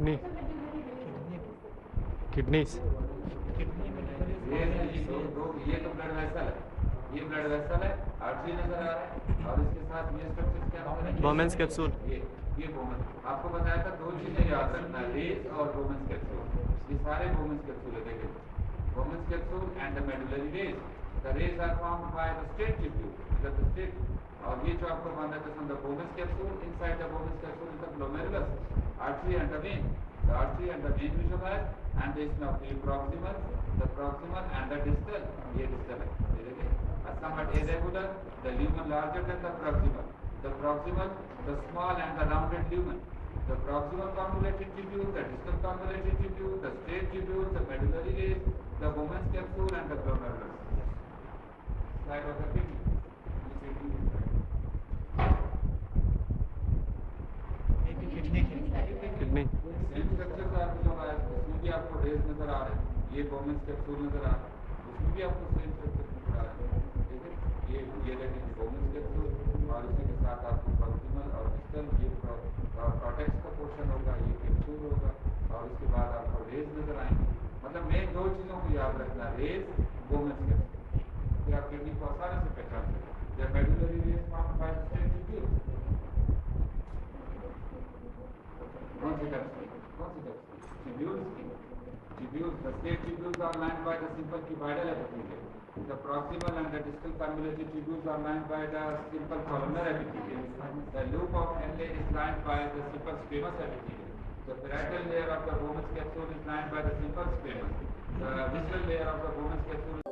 Kidney kidneys ये तो blood vessel है, ये ब्लड वेसल है, आर्टरी नजर आ रहा है और इसके साथ ये स्ट्रक्चर क्या होता है? बोमेंस कैप्सूल। ये बोमेंस आपको बताया था, दो चीजें याद रखना, रेस और बोमेंस कैप्सूल। ये सारे बोमेंस कैप्सूल है, देखिए Bowman's capsule and the medullary rays. The rays are formed by the straight tubule, the straight, और ये जो आपको माना था from the Bowman's capsule, inside the Bowman's capsule is the glomerulus artery and the vein. The artery and the vein visualize, and this now the proximal and the distal. ये distal है, ये देखिए somewhat irregular. The lumen larger than the proximal. The proximal, the small and the rounded lumen. The proximal convoluted tubule, the distal convoluted tubule, the straight tubule, the medullary rays, the Bowman's capsule, and the glomerulus. Slide of the kidney. Kidney same structure का आपको जो है, उसमें भी आपको race नजर आ रहे हैं, ये बोमेंस कैप्सूल नजर आ रहा है, उसमें भी आपको सेम स्ट्रक्चर नजर आ रहा है, ठीक है। ये देखेंगे बोमेंस कैप्सूल और इसी के साथ आपको प्रॉक्सिमल और डिस्टल, ये कॉर्टेक्स का पोर्शन होगा, ये कैप्सूल होगा, और उसके बाद आपको रेस नजर आएंगे। मतलब मेन दो चीजों को याद रखना, रेस, बोमेंस कैप्सूल, फिर आप किडनी को आसानी से पहचान सकते। जब medullary race formed by the straight tubule, कौन सी tubules की? Tubules, the straight tubules are lined by the simple cuboidal epithelium. The proximal and the distal convoluted tubules are lined by the simple columnar epithelium. The loop of Henle is lined by the simple squamous epithelium. The parietal layer of the Bowman's capsule is lined by the simple squamous. The visceral layer of the Bowman's capsule